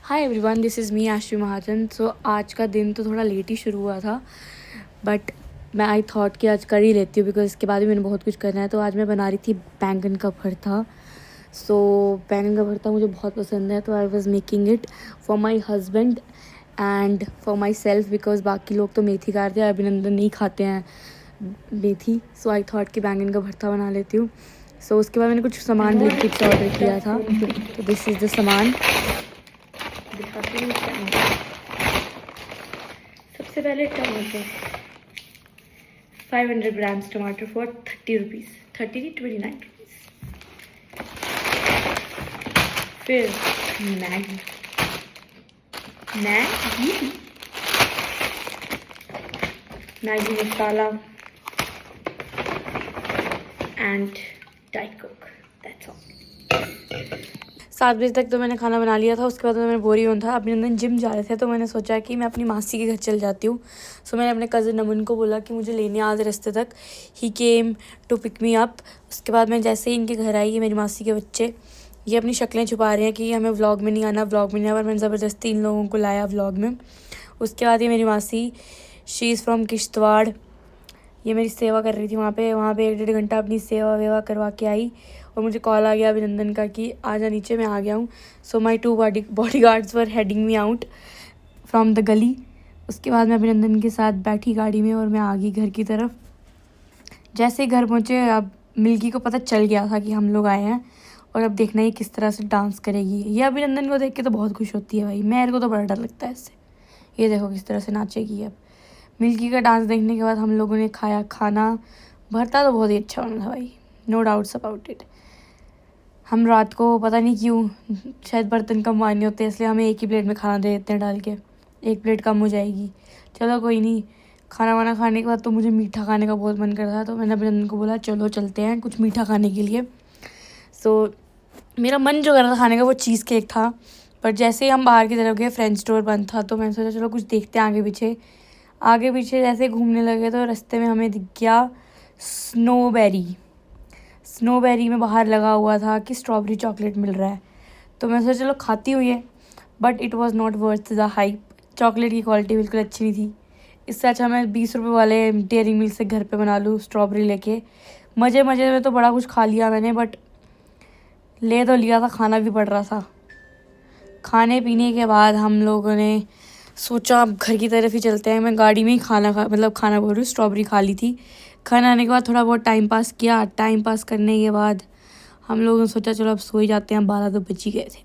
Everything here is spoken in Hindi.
Hi everyone, this is me Aashvi Mahajan. So आज का दिन तो थोड़ा लेट ही शुरू हुआ था, बट मैं आई थॉट कि आज कर ही लेती हूँ बिकॉज इसके बाद भी मैंने बहुत कुछ करना है। तो आज मैं बना रही थी बैंगन का भरता। सो बैंगन का भरता मुझे बहुत पसंद है, तो I was making it for my husband and for my self because बाकी लोग तो मेथी खाते हैं, अभिनंदन नहीं खाते हैं मेथी। सो आई थॉट कि बैंगन का भरता बना लेती हूँ। सो उसके बाद मैंने कुछ सामान ब्लिंकिट से ऑर्डर किया था। तो दिस इज़ द सामान। दिखाती हूँ क्या। सबसे पहले टमाटर, 500 ग्राम्स टमाटर फॉर 30 रुपीज़, 29 रुपीज़। फिर Maggi masala and diet Coke, that's all. 7 बजे तक तो मैंने खाना बना लिया था। उसके बाद तो मैं बोरी हूँ था। अभिनंदन जिम जा रहे थे, तो मैंने सोचा कि मैं अपनी मासी के घर चल जाती हूँ। सो मैंने अपने कज़न नमन को बोला कि मुझे लेने आज रास्ते तक। He came to pick me up. उसके बाद मैं जैसे ही इनके घर आई, ये मेरी मासी के बच्चे, ये अपनी शक्लें छुपा रहे हैं कि हमें व्लॉग में नहीं आना, पर मैंने ज़बरदस्ती इन लोगों को लाया व्लॉग में। उसके बाद ये मेरी मासी, शी इज़ फ्रॉम किश्तवाड़, ये मेरी सेवा कर रही थी वहाँ पे 1-1.5 घंटा अपनी सेवा वेवा करवा के आई। और मुझे कॉल आ गया अभिनंदन का कि आजा नीचे, मैं आ गया हूँ। सो माई 2 body guards were heading me out from the गली। उसके बाद मैं अभिनंदन के साथ बैठी गाड़ी में और मैं आ गई घर की तरफ। जैसे ही घर पहुँचे, अब मिल्की को पता चल गया था कि हम लोग आए हैं, और अब देखना ही किस तरह से डांस करेगी। ये अभिनंदन को देख के तो बहुत खुश होती है भाई, मेरे को तो बड़ा डर लगता है इससे। ये देखो किस तरह से नाचेगी। अब मिल्की का डांस देखने के बाद हम लोगों ने खाया खाना। भरता तो बहुत ही अच्छा बना था भाई, नो डाउट्स अबाउट इट। हम रात को पता नहीं क्यों, शायद बर्तन कम मारने होते हैं, इसलिए हमें एक ही प्लेट में खाना दे देते हैं डाल के। एक प्लेट कम हो जाएगी, चलो कोई नहीं। खाना वाना खाने के बाद तो मुझे मीठा खाने का बहुत मन कर रहा था, तो मैंने अभिनंदन को बोला चलो चलते हैं कुछ मीठा खाने के लिए। सो मेरा मन जो कर रहा था खाने का वो चीज़ केक था, पर जैसे ही हम बाहर की तरफ गए फ्रेंच स्टोर बंद था, तो मैंने सोचा चलो कुछ देखते हैं आगे पीछे जैसे घूमने लगे, तो रास्ते में हमें दिख गया स्नोबेरी में बाहर लगा हुआ था कि स्ट्रॉबेरी चॉकलेट मिल रहा है। तो मैं सोचा चलो खाती हूँ ये, but it was not worth the hype. Chocolate की क्वालिटी बिल्कुल अच्छी नहीं थी। इससे अच्छा मैं 20 रुपये वाले डेयरी मिल्क से घर पे बना लूँ स्ट्रॉबेरी लेके। मज़े में तो बड़ा कुछ खा लिया मैंने, बट ले तो लिया था, खाना भी पड़ रहा था। खाने पीने के बाद हम लोगों ने सोचा अब घर की तरफ ही चलते हैं। मैं गाड़ी में ही खाना बोल रही हूँ, स्ट्रॉबेरी खा ली थी। खाना आने के बाद थोड़ा बहुत टाइम पास किया। टाइम पास करने के बाद हम लोगों ने सोचा चलो अब सो ही जाते हैं, 12 तो बज ही गए थे।